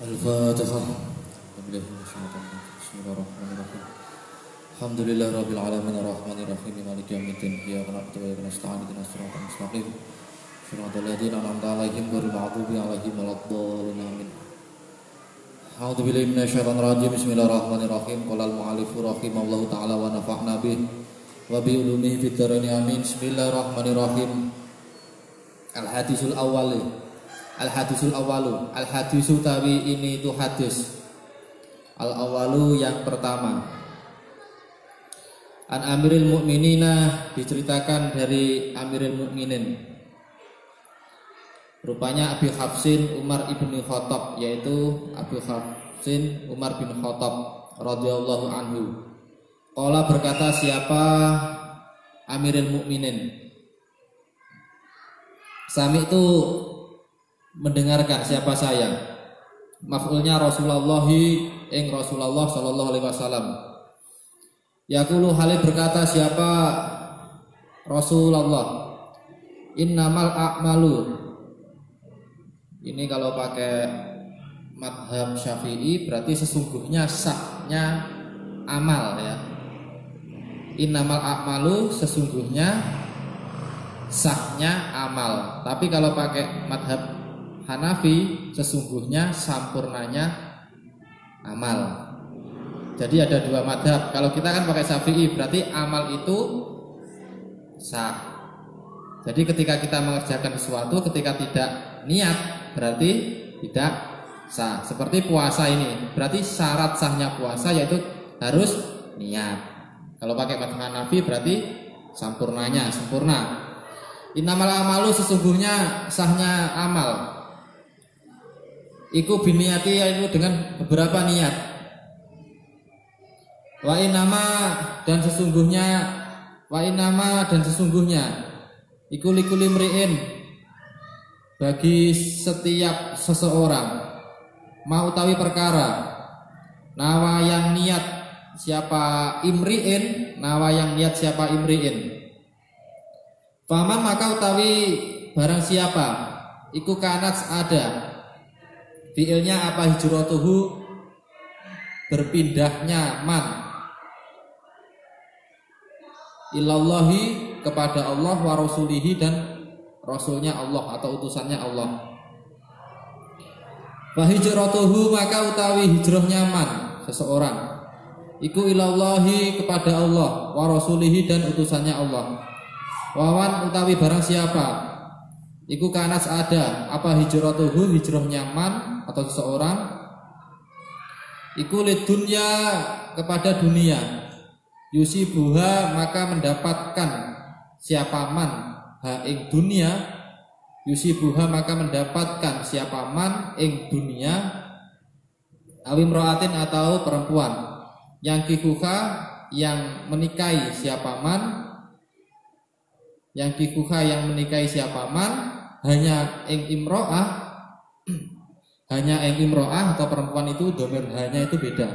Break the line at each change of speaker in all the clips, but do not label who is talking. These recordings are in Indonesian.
Al-Fatihah. Bismillahirrahmanirrahim. Alhamdulillahirabbil alamin arrahmanirrahim maliki yaumiddin. Iyyaka na'budu wa iyyaka nasta'in ihdinas siratal mustaqim. Shiratal ladzina an'amta 'alaihim ghairil maghdubi 'alaihim waladdallin. Amin. A'udzu billahi minasyaitonir rajim. Bismillahirrahmanirrahim. Qala al-mu'allif rahimahullahu ta'ala wa nafa'na bihi wa bi ulumihi fid dharain amin. Bismillahirrahmanirrahim. Al-hadisul awwal. Al-hadisul awalu. Al-hadisu tawi ini itu hadis. Al-awalu yang pertama. An Amiril Mukminina, diceritakan dari Amiril Mukminin. Rupanya Abi Hafsin Umar ibn Khattab, yaitu Abi Hafsin Umar bin Khattab radhiyallahu anhu. Qala, berkata siapa Amiril Mukminin? Sami itu mendengarkan, siapa saya? Maf'ulnya Rasulullah ing Rasulullah sallallahu alaihi wasallam. Yaqulu, halih berkata siapa Rasulullah? Innamal a'malu. Ini kalau pakai madhab Syafi'i berarti sesungguhnya sahnya amal ya. Innamal a'malu, sesungguhnya sahnya amal. Tapi kalau pakai madhab Hanafi, sesungguhnya sampurnanya amal. Jadi ada dua madhab. Kalau kita kan pakai Syafi'i, berarti amal itu sah. Jadi ketika kita mengerjakan sesuatu, ketika tidak niat, berarti tidak sah. Seperti puasa ini, berarti syarat sahnya puasa yaitu harus niat. Kalau pakai madhab Hanafi berarti sampurnanya, sempurna. Innamal amalu, sesungguhnya sahnya amal. Iku biniyati, yaitu dengan beberapa niat. Wa inama, dan sesungguhnya. Wa inama, dan sesungguhnya. Iku likuli mri'in, bagi setiap seseorang. Mau utawi perkara. Nawa yang niat siapa imri'in. Nawa yang niat siapa imri'in. Faman, maka utawi barang siapa. Iku kanat ada. Fi'ilnya apa? Hijratuhu, berpindahnya man. Ilallahi, kepada Allah, wa rasulihi, dan rasulnya Allah atau utusannya Allah. Fa hijratuhu, maka utawi hijrahnya man seseorang. Iku ilallahi, kepada Allah, wa rasulihi, dan utusannya Allah. Wawan, utawi barang siapa. Iku kanas ada apa hijratuhu, hijrahnya man atau seseorang. Iku lidunya, kepada dunia. Yusibuha, maka mendapatkan siapa man ha ing dunia. Yusibuha, maka mendapatkan siapa man ing dunia. Awimroatin, atau perempuan. Yang kikuha, yang menikahi siapa man. Yang kikuha, yang menikahi siapa man. Hanya ing imro'ah. Hanya ing imro'ah atau perempuan itu domir hanya itu beda.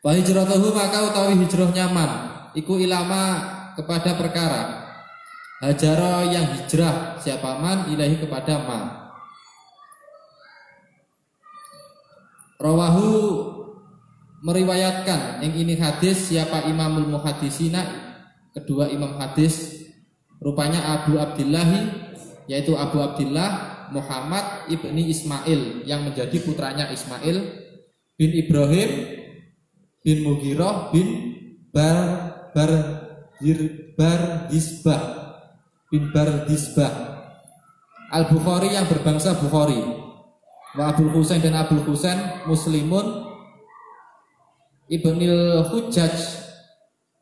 Wa hijratuhu, maka utawi hijrahnya man. Iku ilama, kepada perkara. Hajara, yang hijrah siapa man ilahi, kepada man. Rawahu, meriwayatkan ing ini hadis siapa Imamul Muhaddisina, kedua imam hadis. Rupanya Abu Abdillahi, yaitu Abu Abdillah Muhammad ibni Ismail, yang menjadi putranya Ismail bin Ibrahim bin Mughirah bin Bardisbah bin Bardisbah Al-Bukhari, yang berbangsa Bukhari. Wa Abul Husain, dan Abul Husain Muslimun ibnil Hujjaj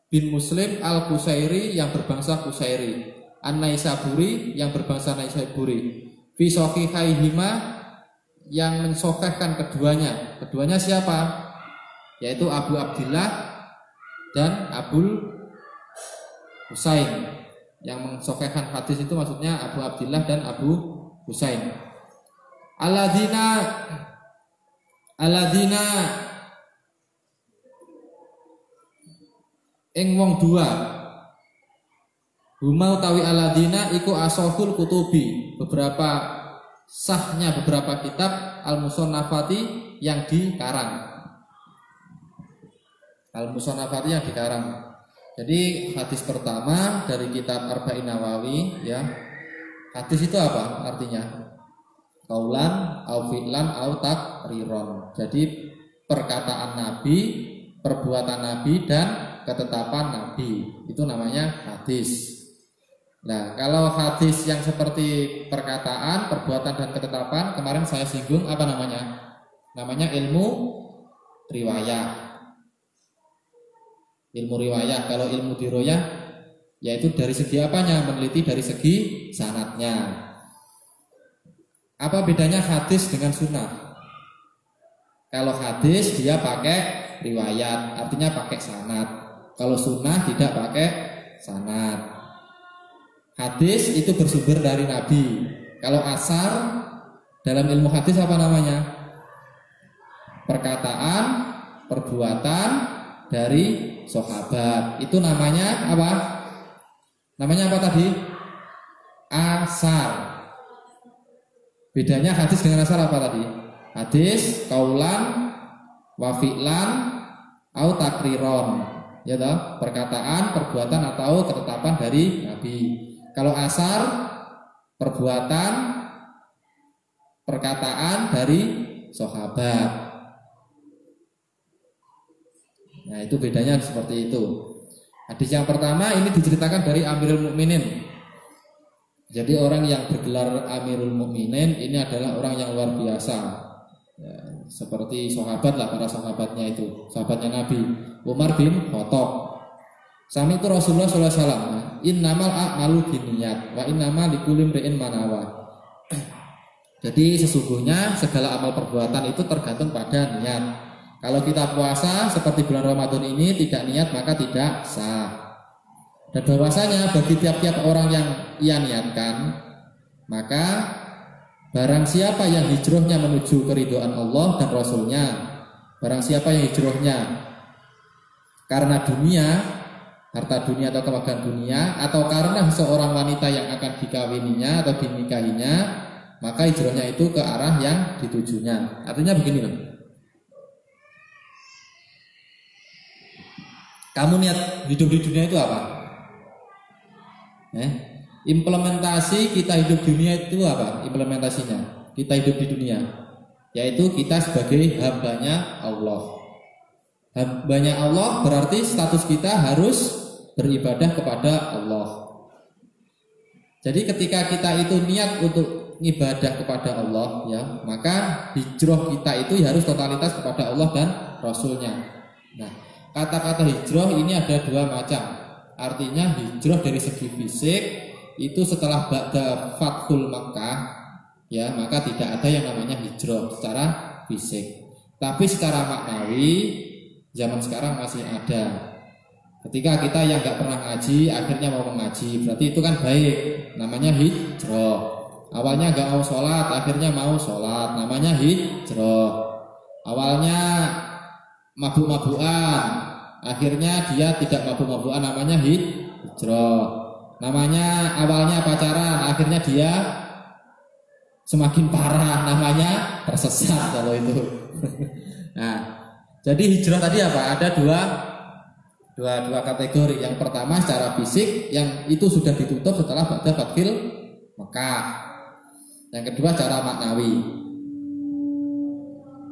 bin Muslim Al-Qusairi, yang berbangsa Qusairi. An-Naisaburi, yang berbangsa Naisaburi. Fi shahihaihima, yang mensahihkan keduanya. Keduanya siapa? Yaitu Abu Abdillah dan Abul Husain. Yang mensahihkan hadis itu maksudnya Abu Abdillah dan Abu Husain. Alladzina ing wong dua. Huma utawi alladzina iku asahul kutubi, beberapa sahnya beberapa kitab al-musannafati yang dikarang. Al-musannafati yang dikarang. Jadi hadis pertama dari kitab Arba'in Nawawi ya. Hadis itu apa artinya? Qaulan au fi'lan au taqriron. Jadi perkataan Nabi, perbuatan Nabi dan ketetapan Nabi. Itu namanya hadis. Nah, kalau hadis yang seperti perkataan, perbuatan dan ketetapan, kemarin saya singgung apa namanya? Namanya ilmu riwayah. Ilmu riwayah. Kalau ilmu diroyah, yaitu dari segi apanya? Meneliti dari segi sanadnya. Apa bedanya hadis dengan sunnah? Kalau hadis dia pakai riwayat, artinya pakai sanad. Kalau sunnah tidak pakai sanad. Hadis itu bersumber dari Nabi. Kalau asar dalam ilmu hadis apa namanya? Perkataan, perbuatan dari sahabat. Itu namanya apa? Namanya apa tadi? Asar. Bedanya hadis dengan asar apa tadi? Hadis qaulan wa fi'lan au takriron. Ya toh, perkataan, perbuatan atau ketetapan dari Nabi. Kalau asar, perbuatan, perkataan dari sahabat. Nah, itu bedanya seperti itu. Hadis yang pertama ini diceritakan dari Amirul Mukminin. Jadi orang yang bergelar Amirul Mukminin ini adalah orang yang luar biasa. Ya, seperti sahabat lah, para sahabatnya itu, sahabatnya Nabi. Umar bin Khattab. Sami itu Rasulullah SAW. Innamal a'malu binniyat wa innamal likulli imri'in ma nawa. Jadi sesungguhnya segala amal perbuatan itu tergantung pada niat. Kalau kita puasa seperti bulan Ramadan ini tidak niat maka tidak sah. Dan bahwasanya bagi tiap-tiap orang yang ia niatkan, maka barang siapa yang hijrahnya menuju keridhaan Allah dan Rasulnya, barang siapa yang hijrahnya karena dunia, harta dunia atau kemegahan dunia, atau karena seorang wanita yang akan dikawininya atau dinikahinya, maka hijrahnya itu ke arah yang ditujunya. Artinya begini loh. Kamu niat hidup di dunia itu apa? Implementasi kita hidup dunia itu apa? Implementasinya kita hidup di dunia, yaitu kita sebagai hambanya Allah. Hambanya Allah berarti status kita harus beribadah kepada Allah. Jadi ketika kita itu niat untuk ibadah kepada Allah, ya, maka hijrah kita itu harus totalitas kepada Allah dan Rasulnya. Nah, kata-kata hijrah ini ada dua macam. Artinya hijrah dari segi fisik itu setelah ba'da Fathul Makkah, ya, maka tidak ada yang namanya hijrah secara fisik. Tapi secara maknawi zaman sekarang masih ada. Ketika kita yang nggak pernah ngaji akhirnya mau mengaji, berarti itu kan baik, namanya hijrah. Awalnya nggak mau sholat, akhirnya mau sholat, namanya hijrah. Awalnya mabuk-mabukan, akhirnya dia tidak mabuk-mabukan, namanya hijrah. Namanya awalnya pacaran, akhirnya dia semakin parah, namanya tersesat kalau itu. Nah, jadi hijrah tadi apa? Ada dua kategori. Yang pertama secara fisik, yang itu sudah ditutup setelah ba'da Fathil Mekah. Yang kedua secara maknawi.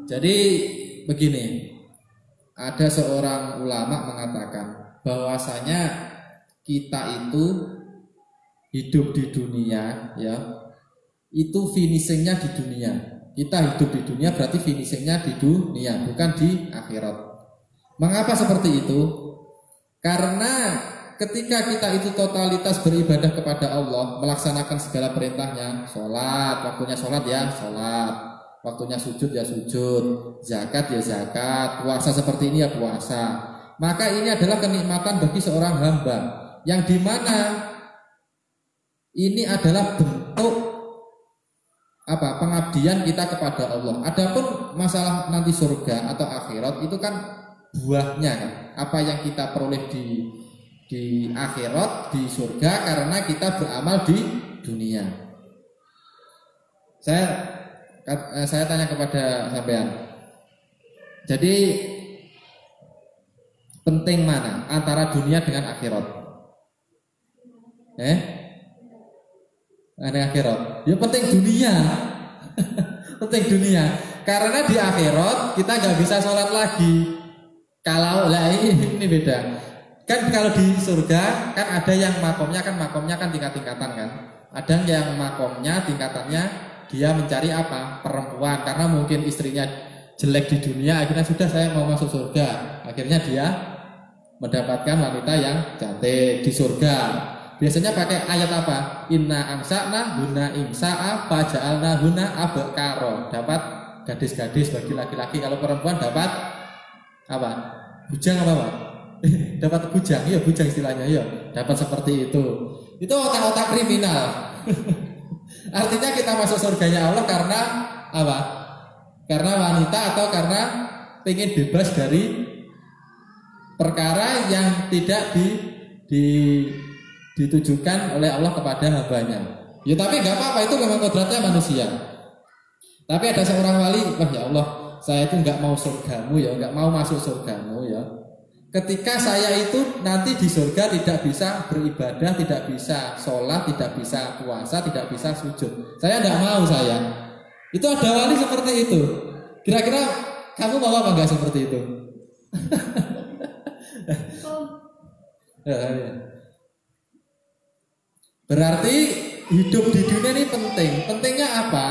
Jadi begini, ada seorang ulama mengatakan bahwasanya kita itu hidup di dunia, ya, itu finishingnya di dunia. Kita hidup di dunia berarti finishingnya di dunia, bukan di akhirat. Mengapa seperti itu? Karena ketika kita itu totalitas beribadah kepada Allah, melaksanakan segala perintahnya, sholat, waktunya sholat ya sholat, waktunya sujud ya sujud, zakat ya zakat, puasa seperti ini ya puasa, maka ini adalah kenikmatan bagi seorang hamba, yang dimana ini adalah bentuk apa? Pengabdian kita kepada Allah. Adapun masalah nanti surga atau akhirat itu kan buahnya, kan? Apa yang kita peroleh di akhirat, di surga, karena kita beramal di dunia. Saya tanya kepada sampean. Jadi penting mana antara dunia dengan akhirat? Dengan akhirat. Ya penting dunia. Penting dunia. Karena di akhirat kita nggak bisa sholat lagi. Kalau lah ini beda. Kan kalau di surga kan ada yang makomnya kan tingkat-tingkatan kan. Ada yang makomnya tingkatannya dia mencari apa? Perempuan, karena mungkin istrinya jelek di dunia, akhirnya sudah saya mau masuk surga. Akhirnya dia mendapatkan wanita yang cantik di surga. Biasanya pakai ayat apa? Inna ansa'na huna imsa'a faja'alna huna abkaro. Dapat gadis-gadis bagi laki-laki. Kalau perempuan dapat apa? Bujang apa Pak? Dapat bujang, iya bujang istilahnya, iya. Dapat seperti itu. Itu otak-otak kriminal. Artinya kita masuk surganya Allah karena apa? Karena wanita atau karena pengen bebas dari perkara yang tidak ditujukan oleh Allah kepada hambanya. Ya tapi nggak apa-apa, itu memang kodratnya manusia. Tapi ada seorang wali, wah ya Allah, saya itu nggak mau surgamu ya, nggak mau masuk surgamu ya. Ketika saya itu nanti di surga tidak bisa beribadah, tidak bisa sholat, tidak bisa puasa, tidak bisa sujud. Saya tidak mau saya. Itu ada wali seperti itu. Kira-kira kamu mau apa enggak seperti itu? Berarti hidup di dunia ini penting. Pentingnya apa?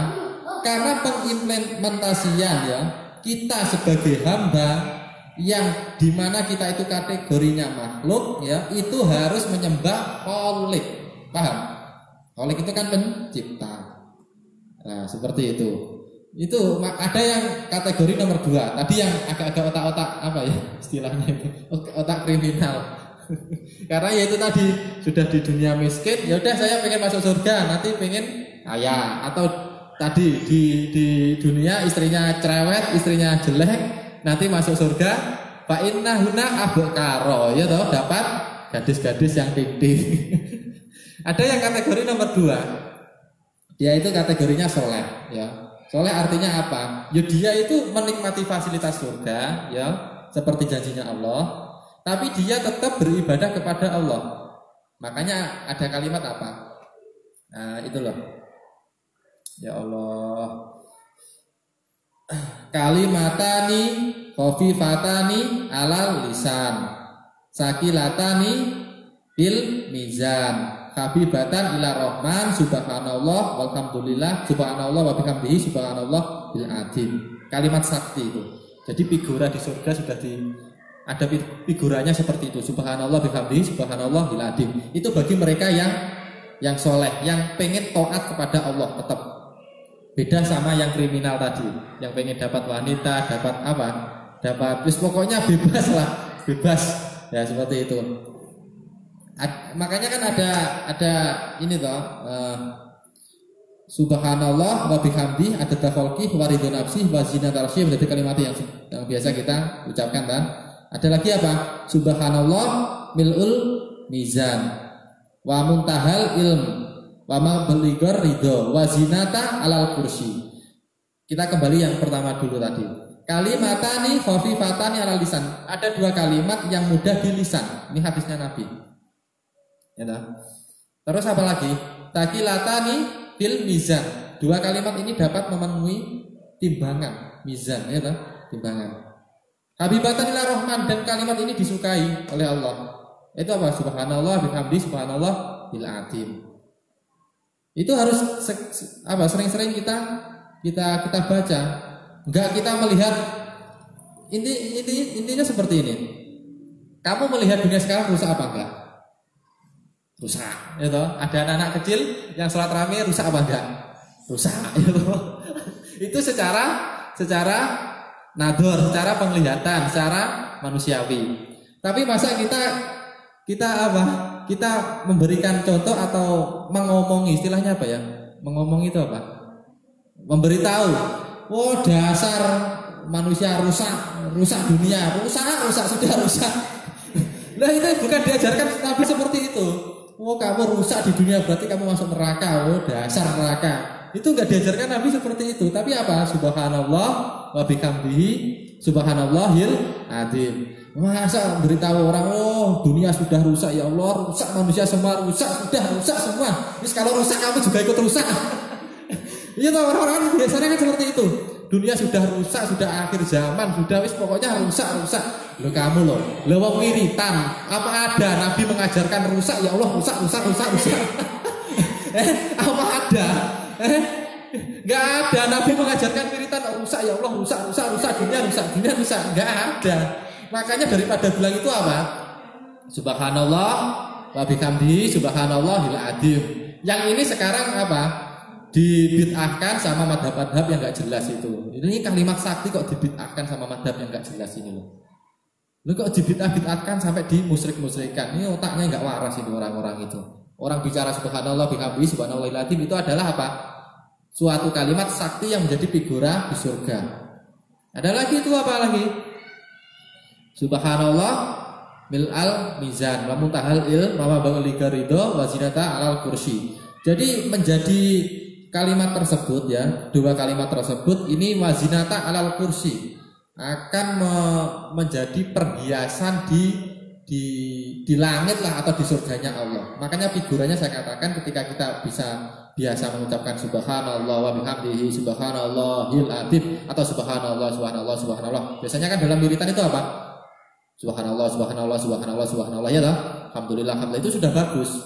Karena pengimplementasian ya, kita sebagai hamba yang dimana kita itu kategorinya makhluk ya, itu harus menyembah Kholik. Paham? Kholik itu kan pencipta. Nah seperti itu. Itu ada yang kategori nomor 2. Tadi yang agak-agak otak-otak apa ya istilahnya itu, otak kriminal. Karena ya itu tadi sudah di dunia miskin, ya udah saya pengen masuk surga, nanti pengen kaya. Atau tadi di dunia istrinya cerewet, istrinya jelek, nanti masuk surga, fa inna huna abkaro, ya toh, dapat gadis-gadis yang ting-ting. Ada yang kategori nomor 2. Dia itu kategorinya soleh, ya. Soleh artinya apa? Ya dia itu menikmati fasilitas surga, ya, seperti janjinya Allah, tapi dia tetap beribadah kepada Allah. Makanya ada kalimat apa? Nah, itu loh. Ya Allah. Kalimatani khafifatani alal lisan, sakilatani bil mizan, habibatan ila rahman, subhanallah walhamdulillah, subhanallah wa bihamdihi, subhanallah bil adim. Kalimat sakti itu. Jadi figura di surga sudah ada figuranya seperti itu, subhanallah bihamdihi, subhanallah bil adim. Itu bagi mereka yang soleh, yang pengen taat kepada Allah tetap. Beda sama yang kriminal tadi, yang pengen dapat wanita, dapat apa? Dapat, pokoknya bebas lah, bebas. Ya seperti itu. Makanya kan ada ini toh, subhanallah wa bihamdi adada khalqih wa ridha nafsih wa zinata arsyih, menjadi kalimat yang biasa kita ucapkan kan. Ada lagi apa? Subhanallah mil'ul mizan wa muntahal ilm wa ma baligor ridho wa zinata alal kursi. Kita kembali yang pertama dulu tadi. Kalimatani khafifatani alal lisan. Ada 2 kalimat yang mudah di lisan. Ini hadisnya Nabi. Ya dah. Terus apa lagi? Takilatani bil mizan. 2 kalimat ini dapat memenuhi timbangan mizan, ya dah, timbangan. Habibatan ila rahman, dan kalimat ini disukai oleh Allah. Itu apa? Subhanallah bihamdi, subhanallah bil adim. Itu harus sering-sering kita baca. Enggak kita melihat intinya seperti ini. Kamu melihat dunia sekarang rusak apa enggak? Rusak, ya toh? Ada anak-anak kecil yang sholat rame, rusak apa enggak? Rusak, ya toh? Itu secara nador, secara penglihatan, secara manusiawi. Tapi masa kita apa? Kita memberikan contoh atau mengomongi, istilahnya apa ya? Mengomong itu apa? Memberitahu. Oh dasar manusia rusak dunia, rusak sudah rusak. Nah itu bukan diajarkan Nabi seperti itu. Oh kamu rusak di dunia berarti kamu masuk neraka. Oh dasar neraka. Itu enggak diajarkan Nabi seperti itu. Tapi apa? Subhanallah wa bihamdihi subhanallahil adzim. Masa beritahu orang, oh dunia sudah rusak ya Allah, rusak manusia semua, rusak semua. Terus kalau rusak kamu juga ikut rusak. Iya toh, orang-orang biasanya kan seperti itu. Dunia sudah rusak, sudah akhir zaman, sudah wis pokoknya rusak. Lo kamu loh, lo wong wiritan. Apa ada Nabi mengajarkan rusak ya Allah, rusak. Apa ada? Enggak ada Nabi mengajarkan wiritan rusak ya Allah, rusak, dunia rusak, enggak ada. Makanya daripada bilang itu apa? Subhanallah wa bihamdihi subhanallahil adzim. Yang ini sekarang apa? Dibid'ahkan sama madhab-madhab yang enggak jelas itu. Ini kalimat sakti kok dibid'ahkan sama madhab yang enggak jelas ini loh. Lu kok dibid'ahkan sampai dimusyrik-musyrikan. Ini otaknya enggak waras ini orang-orang itu. Orang bicara subhanallah bihamdihi subhanallahil adzim itu adalah apa? Suatu kalimat sakti yang menjadi figura di surga. Ada lagi itu apa lagi? Subhanallah mil'al mizan wa muntahal ilm wa mabaghiga ridho wa zinata alal kursi. Jadi menjadi kalimat tersebut ya, dua kalimat tersebut ini wazinata alal kursi akan menjadi perhiasan di langit lah atau di surganya Allah. Makanya figuranya saya katakan ketika kita biasa mengucapkan subhanallah wa bihamdihi subhanallahil adzim atau subhanallah. Biasanya kan dalam wiritan itu apa? Subhanallah ya lah. Alhamdulillah itu sudah bagus.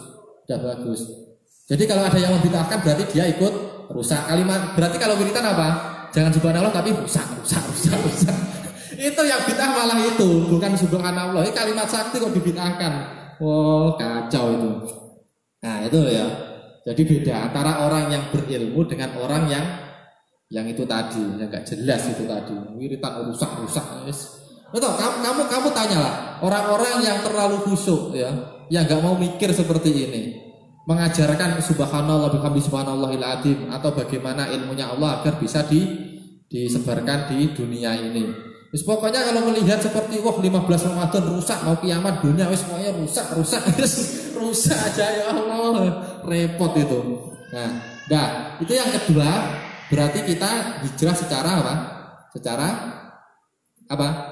Jadi kalau ada yang membid'ahkan berarti dia ikut rusak kalimat. Berarti kalau wiritan apa? Jangan subhanallah tapi rusak. Itu yang bid'ah malah itu, bukan subhanallah. Ini kalimat sakti kok dibid'ahkan. Wow, kacau itu. Nah, itu ya. Jadi beda antara orang yang berilmu dengan orang yang itu tadi, yang enggak jelas itu tadi. Wiritan rusak. Betul, kamu tanyalah orang-orang yang terlalu khusyuk ya, yang nggak mau mikir seperti ini, mengajarkan subhanallah bihamdi subhanallahil adzim atau bagaimana ilmunya Allah agar bisa disebarkan di dunia ini. Wis pokoknya kalau melihat seperti 15 Ramadan rusak mau kiamat dunia wis pokoknya rusak aja ya Allah, repot itu. Nah, itu yang kedua, berarti kita hijrah secara apa?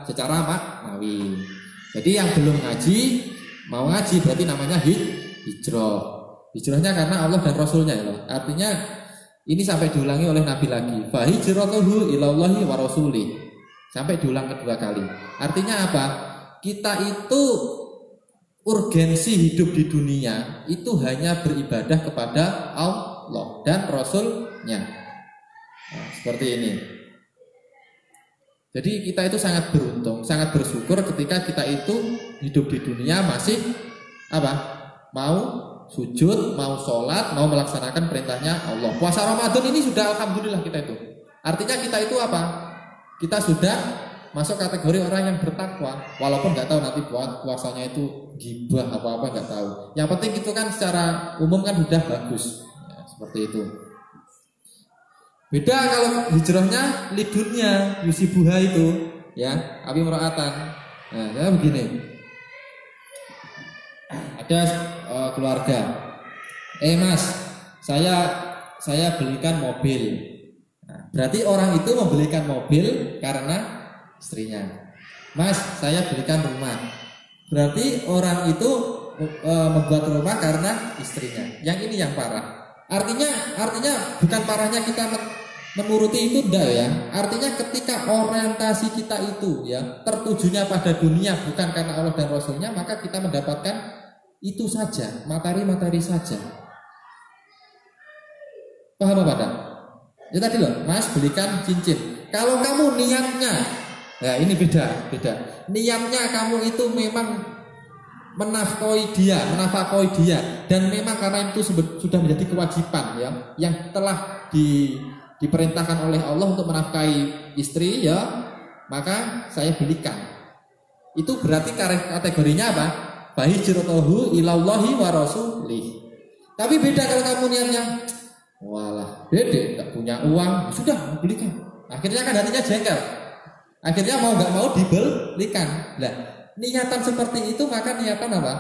Secara maknawi. Jadi yang belum ngaji mau ngaji berarti namanya hijrah. Hijrahnya karena Allah dan Rasulnya ya. Artinya ini sampai diulangi oleh Nabi lagi. Fa hijratuhu ilallahi wa rasulih. Sampai diulang kedua kali. Artinya apa? Kita itu urgensi hidup di dunia itu hanya beribadah kepada Allah dan Rasulnya. Nah, seperti ini. Jadi kita itu sangat beruntung, sangat bersyukur ketika kita itu hidup di dunia masih apa? Mau sujud, mau sholat, mau melaksanakan perintahnya Allah. Puasa Ramadan ini sudah alhamdulillah kita itu. Artinya kita itu apa? Kita sudah masuk kategori orang yang bertakwa. Walaupun nggak tahu nanti puasanya itu gibah apa nggak tahu. Yang penting itu kan secara umum kan sudah bagus. Ya, seperti itu. Beda kalau hijrahnya lidunya yusibuha itu ya, abi meraatan. Nah, ya begini. Ada keluarga. Mas, saya belikan mobil. Nah, berarti orang itu membelikan mobil karena istrinya. Mas, saya belikan rumah. Berarti orang itu membuat rumah karena istrinya. Yang ini yang parah. Artinya bukan parahnya kita menuruti itu enggak ya. Artinya ketika orientasi kita itu ya tertujunya pada dunia bukan karena Allah dan Rasulnya, maka kita mendapatkan itu saja, materi-materi saja. Paham apa Pak? Ya tadi loh, Mas belikan cincin. Kalau kamu niatnya, ya ini beda. Niatnya kamu itu memang menafkahi dia dan memang karena itu sudah menjadi kewajiban ya yang telah diperintahkan oleh Allah untuk menafkahi istri ya, maka saya belikan. Itu berarti kategorinya apa? Fahijratuhu ilallahi wa rasulih. Tapi beda kalau kamu niatnya walah, dede tak punya uang, sudah belikan. Akhirnya kan hatinya jengkel. Akhirnya mau nggak mau dibelikan. Lah, niatan seperti itu maka niatan apa?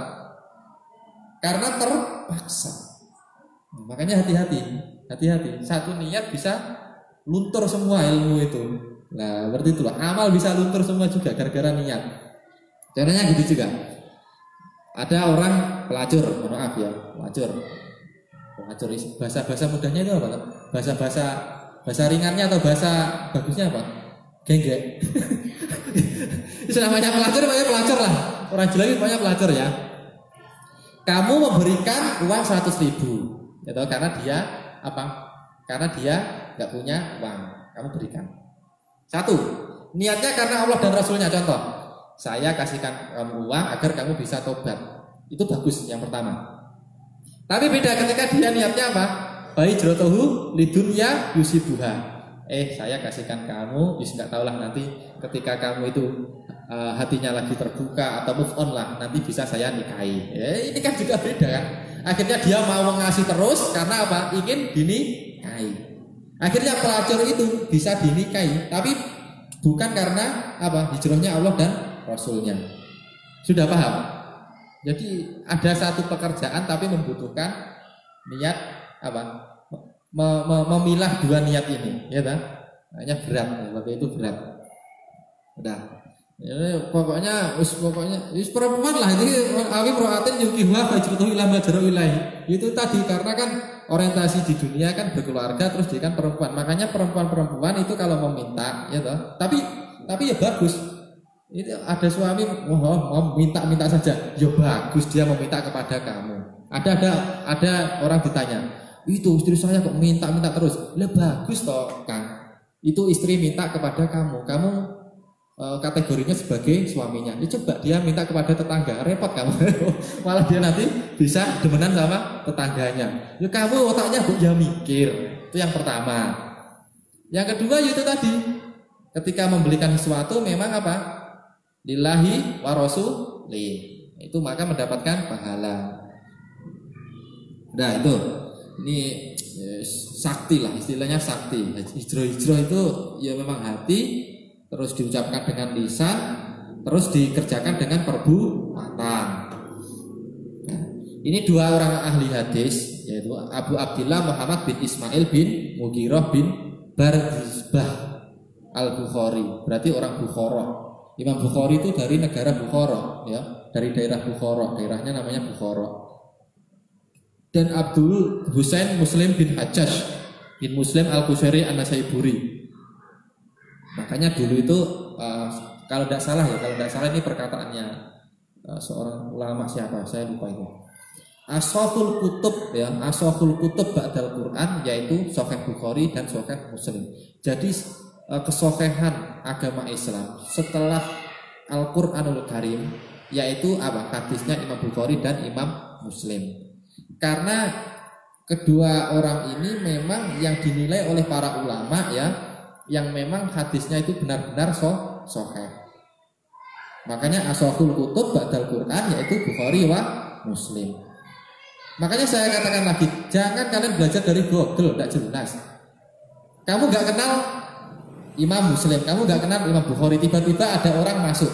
Karena terpaksa. Makanya hati-hati. Hati-hati. Satu niat bisa luntur semua ilmu itu. Nah, berarti itulah amal bisa luntur semua juga gara-gara niat. Contohnya gitu juga. Ada orang pelacur, maaf ya, pelacur. Pelacur bahasa mudahnya itu apa? Bahasa ringannya atau bahasa bagusnya apa? Genggek. Itu namanya pelacur lah. Orang jelek itu namanya pelacur ya. Kamu memberikan uang 100.000, gitu, karena dia apa? Karena dia nggak punya uang, kamu berikan. Satu, niatnya karena Allah dan Rasulnya. Contoh, saya kasihkan kamu uang agar kamu bisa tobat. Itu bagus yang pertama. Tapi beda ketika dia niatnya apa? Hijratuhu lidunya yusibuha. Saya kasihkan kamu, nggak tahulah nanti ketika kamu itu hatinya lagi terbuka atau move on lah, nanti bisa saya nikahi. Ini kan juga beda kan. Akhirnya dia mau ngasih terus karena apa? Ingin dinikahi. Akhirnya pelacur itu bisa dinikahi, tapi bukan karena apa? Hijrahnya Allah dan Rasulnya. Sudah paham? Jadi ada satu pekerjaan tapi membutuhkan niat apa? Memilah dua niat ini, ya kan? Hanya berat, waktu itu berat. Udah. Ya, pokoknya perempuan lah ini awi roatin yukiwa fajrutu ila majra ilahi. Itu tadi karena kan orientasi di dunia kan berkeluarga, terus dia kan perempuan. Makanya perempuan itu kalau meminta ya toh. Tapi ya bagus. Itu ada suami mau minta saja. Ya bagus dia meminta kepada kamu. Ada orang ditanya, "Itu istri saya kok minta terus." Lah bagus toh, Kang. Itu istri minta kepada kamu. Kamu kategorinya sebagai suaminya. Coba dia minta kepada tetangga, repot kamu. Malah dia nanti bisa demenan sama tetangganya. Ya kamu otaknya ya mikir. Itu yang pertama. Yang kedua itu tadi, ketika membelikan sesuatu memang apa? Lillahi wa rasuli. Itu maka mendapatkan pahala. Nah itu, ini sakti lah, istilahnya sakti. Hijrah itu ya memang hati, terus diucapkan dengan lisan, terus dikerjakan dengan perbuatan. Nah, ini dua orang ahli hadis, yaitu Abu Abdillah Muhammad bin Ismail bin Mughirah bin Barzibah Al-Bukhari. Berarti orang Bukhara. Imam Bukhari itu dari negara Bukhara, ya, dari daerah Bukhara, daerahnya namanya Bukhara. Dan Abdul Husain Muslim bin Hajjaj bin Muslim Al-Qushairi An-Nasaiburi. Makanya dulu itu kalau tidak salah ini perkataannya seorang ulama siapa saya lupa itu. Ashahul kutub ya, ashahul kutub ba'dal Quran yaitu Sahih Bukhari dan Sahih Muslim. Jadi kesohihan agama Islam setelah Al-Qur'anul Karim yaitu apa? Hadisnya Imam Bukhari dan Imam Muslim. Karena kedua orang ini memang yang dinilai oleh para ulama ya, yang memang hadisnya itu benar-benar sahih. Makanya ashahul kutub ba'dal Quran yaitu Bukhari wa Muslim. Makanya saya katakan lagi, jangan kalian belajar dari Google, tidak jelas. Kamu nggak kenal Imam Muslim, kamu nggak kenal Imam Bukhari, tiba-tiba ada orang masuk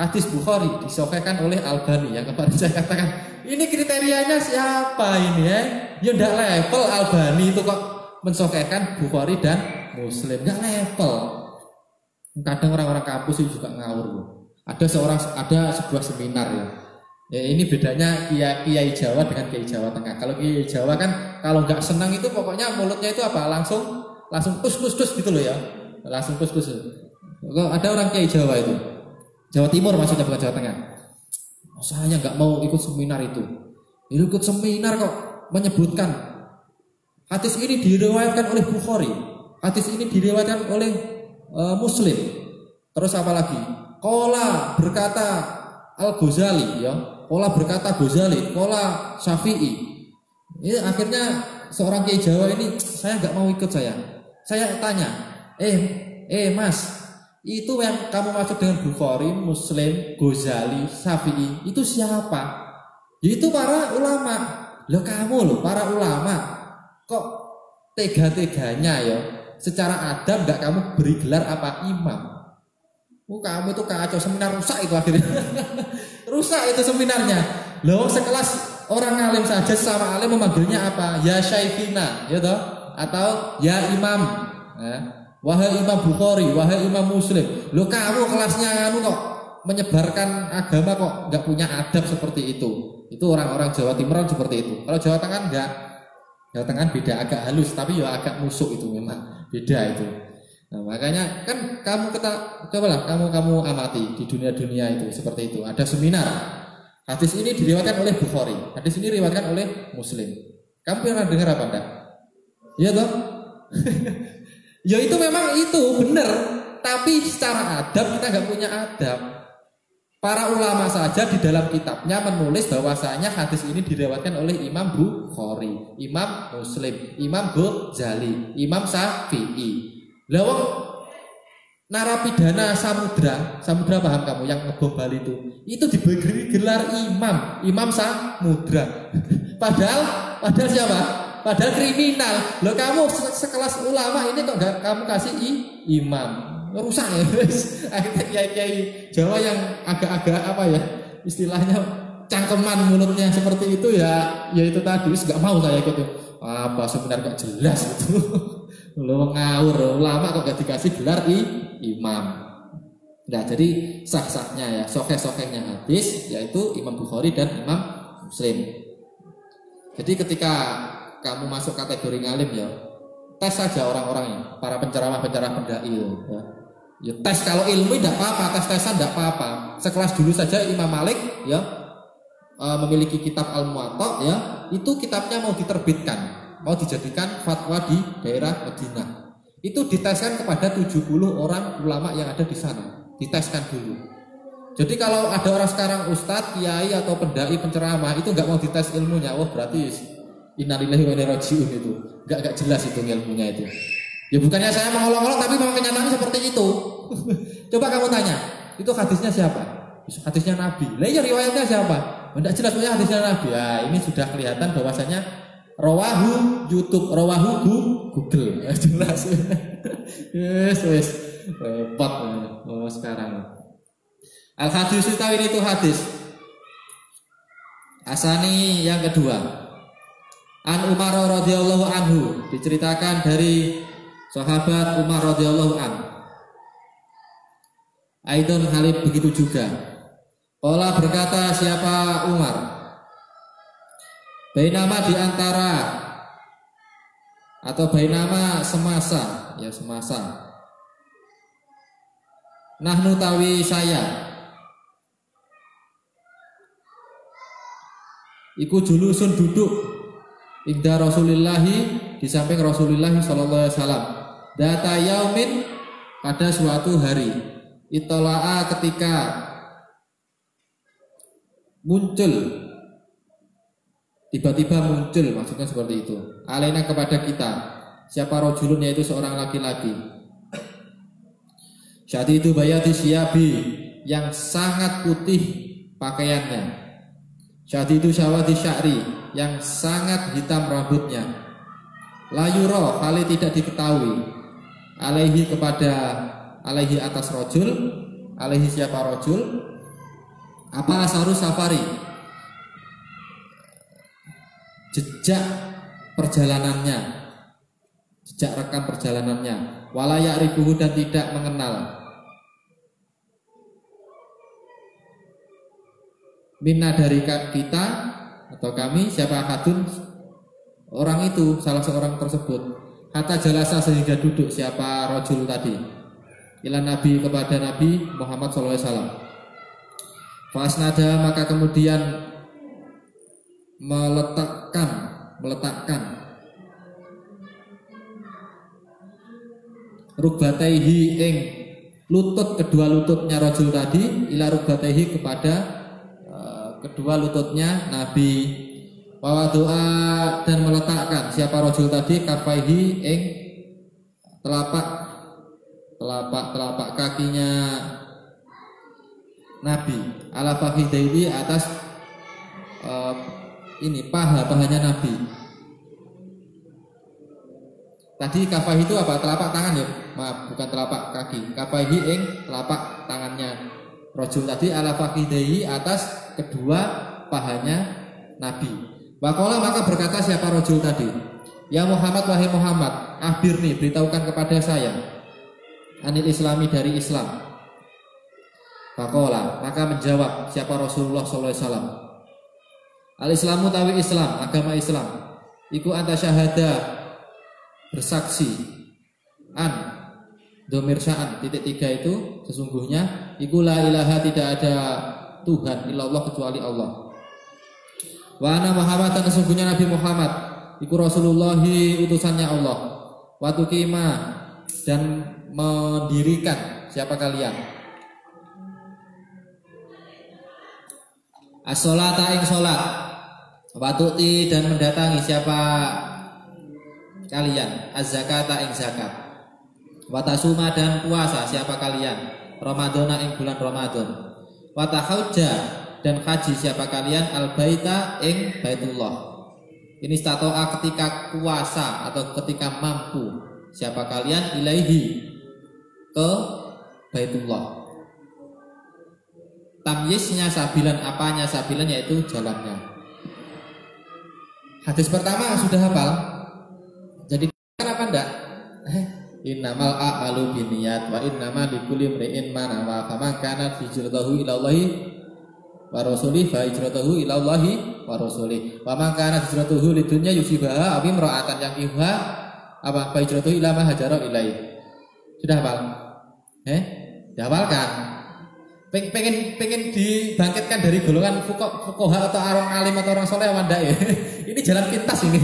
hadis Bukhari disahihkan oleh Albani. Yang kemarin saya katakan, ini kriterianya siapa ini ya? Ya ndak level Albani itu kok mensahihkan Bukhari dan Muslim, nggak level. Kadang orang-orang kampus itu juga ngawur. Ada sebuah seminar ya. Ya ini bedanya Kiai Jawa dengan Kiai Jawa Tengah. Kalau Kiai Jawa kan kalau nggak senang itu pokoknya mulutnya itu apa? Langsung tus gitu loh ya. Langsung tus. Ada orang Kiai Jawa itu. Jawa Timur maksudnya, bukan Jawa Tengah. Saya nggak mau ikut seminar itu. Ikut seminar kok menyebutkan hadis ini diriwayatkan oleh Bukhari. Hadis ini diriwayatkan oleh Muslim. Terus apa lagi? Qala berkata Al-Ghazali ya. Qala berkata Ghazali, qala Syafi'i. Ini akhirnya seorang Kiai Jawa ini saya nggak mau ikut saya. Saya tanya, Mas, itu yang kamu maksud dengan Bukhari, Muslim, Ghazali, Syafi'i itu siapa? Itu para ulama. Loh kamu loh para ulama kok tega-teganya ya? Secara adab nggak kamu beri gelar apa imam? Kamu itu kacau, seminar rusak itu akhirnya. Rusak itu seminarnya. Loh sekelas orang alim saja sama alim memanggilnya apa? Ya Syekhina, ya toh? Atau ya Imam. Ya. Wahai Imam Bukhari, wahai Imam Muslim. Lo kamu kelasnya anu kok menyebarkan agama kok nggak punya adab seperti itu. Itu orang-orang Jawa Timuran seperti itu. Kalau Jawa Tengah enggak. Jawa Tengah beda, agak halus tapi ya agak musuk itu memang. Beda itu. Nah, makanya kan cobalah kamu amati di dunia-dunia itu seperti itu. Ada seminar. Hadis ini diriwayatkan oleh Bukhari. Hadis ini diriwayatkan oleh Muslim. Kamu pernah dengar apa enggak? Iya toh? Ya itu memang itu benar. Tapi secara adab kita nggak punya adab. Para ulama saja di dalam kitabnya menulis bahwasanya hadis ini diriwayatkan oleh Imam Bukhari, Imam Muslim, Imam Ghazali, Imam Syafi'i. Lawang narapidana samudra paham kamu yang ngebom Bali itu diberi gelar Imam Samudra. Padahal siapa? Padahal kriminal. Loh kamu sekelas ulama ini kok gak kamu kasih imam? Rusak ya. Akhirnya kiai Jawa yang agak-agak apa ya? Istilahnya cangkeman mulutnya seperti itu ya itu tadi nggak mau saya ikut. Apa sebenarnya gak jelas itu. Lo ngawur ulama kok gak dikasih gelar imam. Nah jadi sah-sahnya ya sokeh-sokehnya hadis yaitu Imam Bukhari dan Imam Muslim. Jadi ketika kamu masuk kategori ngalim ya tes saja orang-orangnya, para penceramah-penceramah pendai ya. Ya tes kalau ilmu tidak apa-apa, tes-tesan tidak apa-apa. Sekelas dulu saja Imam Malik ya memiliki kitab Al-Muwatta ya, itu kitabnya mau diterbitkan, mau dijadikan fatwa di daerah Madinah. Itu diteskan kepada 70 orang ulama yang ada di sana, diteskan dulu. Jadi kalau ada orang sekarang ustadz, kiai atau pendai penceramah itu nggak mau dites ilmunya, wah berarti innalillahi wa inna ilaihi raji'un itu, nggak jelas itu ilmunya itu. Ya bukannya saya mengolok-olok tapi memang kenyataannya seperti itu. Coba kamu tanya, itu hadisnya siapa? Hadisnya Nabi. Lah ya riwayatnya siapa? Tidak jelas punya hadisnya Nabi. Ya ini sudah kelihatan bahwasanya rawahu YouTube, rawahu Google. Ya, jelas. Yes. Repot sekarang. Al hadis itu hadis. Asani yang kedua. An Umar radhiyallahu anhu, diceritakan dari sahabat Umar radhiyallahu anhu. Aidon Halid begitu juga. Qala berkata siapa Umar? Bainama di antara atau bainama semasa, ya semasa. Nahnu tawi saya. Iku julusun duduk Inda Rasulillahi di samping Rasulillahi sallallahu alaihi wasallam. Data yaumin pada suatu hari. Itola'a ketika muncul, tiba-tiba muncul, maksudnya seperti itu. Alaina kepada kita. Siapa rojulun yaitu seorang laki-laki. Syadidu bayati siyabi yang sangat putih pakaiannya. Syadidu syawadi sya'ri yang sangat hitam rambutnya. Layuro kali tidak diketahui. Alaihi kepada alaihi atas rojul. Alaihi siapa rojul? Apa asaru safari? Jejak perjalanannya, jejak rekam perjalanannya. Walayak ribuhu dan tidak mengenal. Minna dari kita atau kami siapa hadun orang itu salah seorang tersebut. Hatta jalasa sehingga duduk siapa rojul tadi. Ila Nabi kepada Nabi Muhammad SAW. Fasnada maka kemudian meletakkan rukbataihi ing lutut kedua lututnya rojul tadi ila rukbataihi kepada kedua lututnya Nabi. Wa doa dan meletakkan siapa rojul tadi kafaihi ing telapak kakinya Nabi ala fakhidaihi atas ini pahanya Nabi. Tadi kafaihi itu apa? Telapak tangan ya? Maaf, bukan telapak kaki. Kafaihi ing telapak tangannya rojul tadi ala fakhidaihi atas kedua pahanya nabi. Waqala maka berkata siapa rajul tadi, ya Muhammad, wahai Muhammad, akhbirni, beritahukan kepada saya, anil islami, dari Islam. Waqala maka menjawab siapa Rasulullah sallallahu alaihi wasallam, al Islamu tawi Islam, agama Islam, iku anta syahada, bersaksi, an domir sya'an titik 3 itu sesungguhnya iku la ilaha, tidak ada Tuhan illallah kecuali Allah. Wa ana Muhammad, dan sesungguhnya Nabi Muhammad iku Rasulullahi, utusannya Allah. Wa tuqima, dan mendirikan siapa kalian, as-sholata ing salat. Wa tu'ti, dan mendatangi siapa kalian, az-zakata ing zakat. Watasuma, dan puasa siapa kalian, Ramadana ing bulan Ramadan. Watahauja, dan haji siapa kalian, al-baita ing Baitullah. Ini statoa, ketika kuasa atau ketika mampu siapa kalian, ilaihi, ke Baitullah. Tamyiznya sabilan, apanya sabilan, yaitu jalannya. Hadis pertama sudah hafal. Jadi kenapa enggak? Innamal a'malu binniyat wa innamal likulli imri'in ma nawa. Faman kanat hijratuhu ila Allahi wa rasulihi fa hijratuhu ila Allahi wa rasulihi. Wa man kanat hijratuhu lidunya yusibaha aw imra'atan yankihuha apa fa hijratuhu ila ma hajara ilaihi. Sudah hafal? Dihafalkan. Pengen dibangkitkan dari golongan fuqaha atau orang alim atau orang soleh apa enggak ya? Ini jalan pintas ini.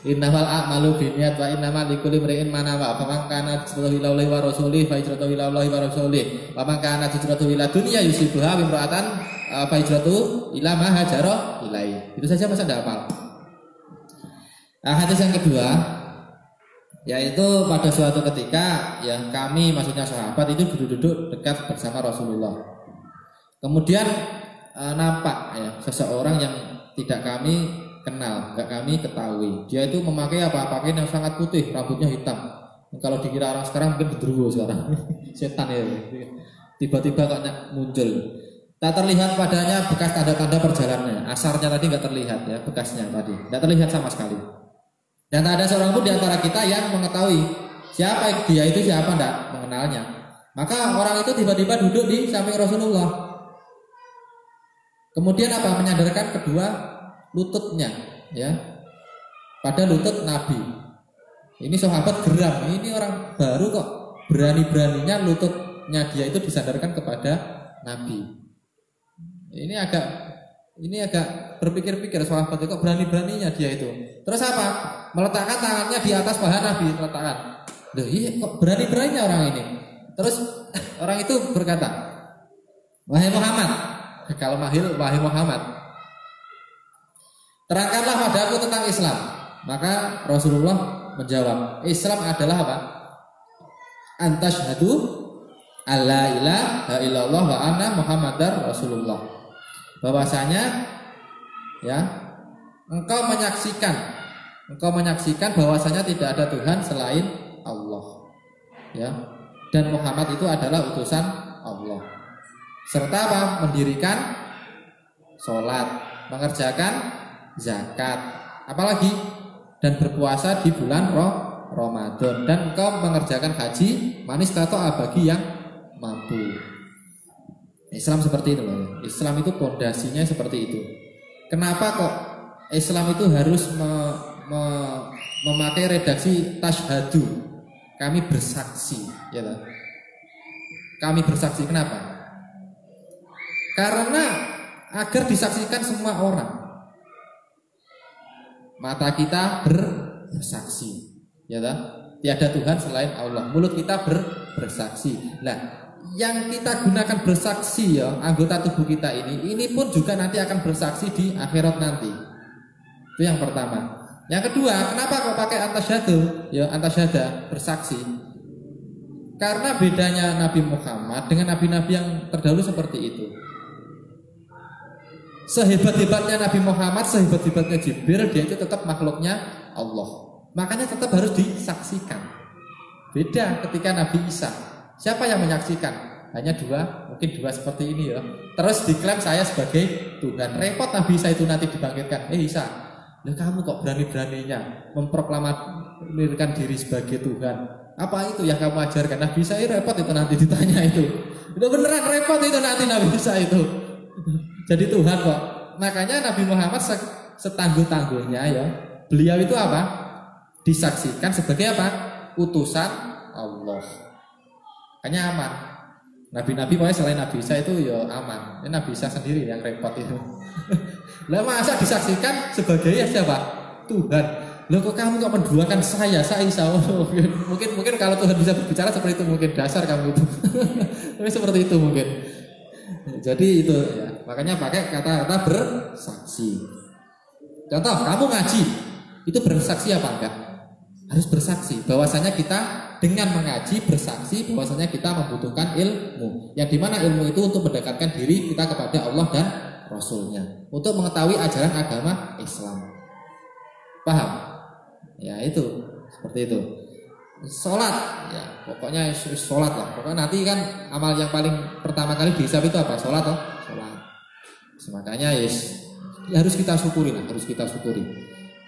Innamal a'malu binniyat wa innamal likulli imri'in ma nawa. Faman kana hijratuhu ila Allahi wa rasulihi fa hijratuhu ila Allahi wa rasulihi. Wa man kana hijratuhu ila dunya yusibuha wa imra'atan fa hijratuhu ila ma hajara ilaihi. Itu saja masa enggak hafal. Hadis yang kedua, yaitu pada suatu ketika ya kami, maksudnya sahabat itu duduk-duduk dekat bersama Rasulullah. Kemudian nampak ya seseorang yang tidak kami kenal, enggak kami ketahui. Dia itu memakai apa? Pakaian yang sangat putih, rambutnya hitam. Kalau dikira orang sekarang mungkin genderuwo sekarang. Setan ya. Tiba-tiba kok muncul. Tak terlihat padanya bekas tanda-tanda perjalanannya. Asarnya tadi enggak terlihat ya, bekasnya tadi. Enggak terlihat sama sekali. Dan tak ada seorang pun di antara kita yang mengetahui siapa dia itu, siapa enggak mengenalnya. Maka orang itu tiba-tiba duduk di samping Rasulullah. Kemudian apa? Menyadarkan kedua lututnya ya pada lutut Nabi. Ini sahabat geram, ini orang baru kok berani-beraninya lututnya dia itu disandarkan kepada Nabi. Ini agak berpikir-pikir, sahabat itu kok berani-beraninya dia itu. Terus apa? Meletakkan tangannya di atas paha Nabi, meletakkan. Loh, iya kok berani-beraninya orang ini. Terus orang itu berkata, wahai Muhammad, kalau mahil wahai Muhammad, terangkanlah padaku tentang Islam. Maka Rasulullah menjawab, Islam adalah apa? Antasyhadu alla ilaha illallah wa anna Muhammadar Rasulullah. Bahwasanya ya engkau menyaksikan bahwasanya tidak ada Tuhan selain Allah. Ya. Dan Muhammad itu adalah utusan Allah. Serta apa? Mendirikan sholat, mengerjakan zakat, apalagi dan berpuasa di bulan Ramadan, dan engkau mengerjakan haji manis tato bagi yang mampu. Islam seperti itu loh. Islam itu pondasinya seperti itu. Kenapa kok Islam itu harus memakai redaksi tasyhadu? Kami bersaksi, ya lah. Kami bersaksi kenapa? Karena agar disaksikan semua orang. Mata kita bersaksi, ya lah. Tiada Tuhan selain Allah. Mulut kita bersaksi. Nah, yang kita gunakan bersaksi ya, anggota tubuh kita ini pun juga nanti akan bersaksi di akhirat nanti. Itu yang pertama. Yang kedua, kenapa kok pakai antasyhadu? Ya, antasyhada, bersaksi. Karena bedanya Nabi Muhammad dengan nabi-nabi yang terdahulu seperti itu. Sehebat-hebatnya Nabi Muhammad, sehebat-hebatnya Jibril, dia itu tetap makhluknya Allah. Makanya tetap harus disaksikan. Beda ketika Nabi Isa. Siapa yang menyaksikan? hanya dua, mungkin dua seperti ini ya. Terus diklaim saya sebagai Tuhan. Repot Nabi Isa itu nanti dibangkitkan. Isa, loh kamu kok berani-beraninya memproklamirkan diri sebagai Tuhan? Apa itu yang kamu ajarkan? Nabi Isa repot itu nanti ditanya itu. Itu beneran repot itu nanti Nabi Isa itu. Jadi Tuhan kok. Makanya Nabi Muhammad setangguh-tangguhnya ya, beliau itu apa? Disaksikan sebagai apa? Utusan Allah. Hanya aman. Nabi-nabi pokoknya selain Nabi Isa itu ya aman. Ini Nabi Isa sendiri yang repot itu. Lah masa disaksikan sebagai siapa? Tuhan. Loh kok kamu kok menduakan saya Isa? Mungkin kalau Tuhan bisa berbicara seperti itu mungkin dasar kamu itu. Tapi seperti itu mungkin. Jadi itu ya. Makanya pakai kata-kata bersaksi. Contoh kamu ngaji itu bersaksi apa enggak? Harus bersaksi bahwasanya kita dengan mengaji bersaksi bahwasanya kita membutuhkan ilmu. Yang dimana ilmu itu untuk mendekatkan diri kita kepada Allah dan Rasulnya, untuk mengetahui ajaran agama Islam. Paham? Ya itu seperti itu. Sholat, ya pokoknya sholat lah. Pokoknya nanti kan amal yang paling pertama kali dihisab itu apa? Sholat toh? Sholat. Makanya harus kita syukuri lah, harus kita syukuri.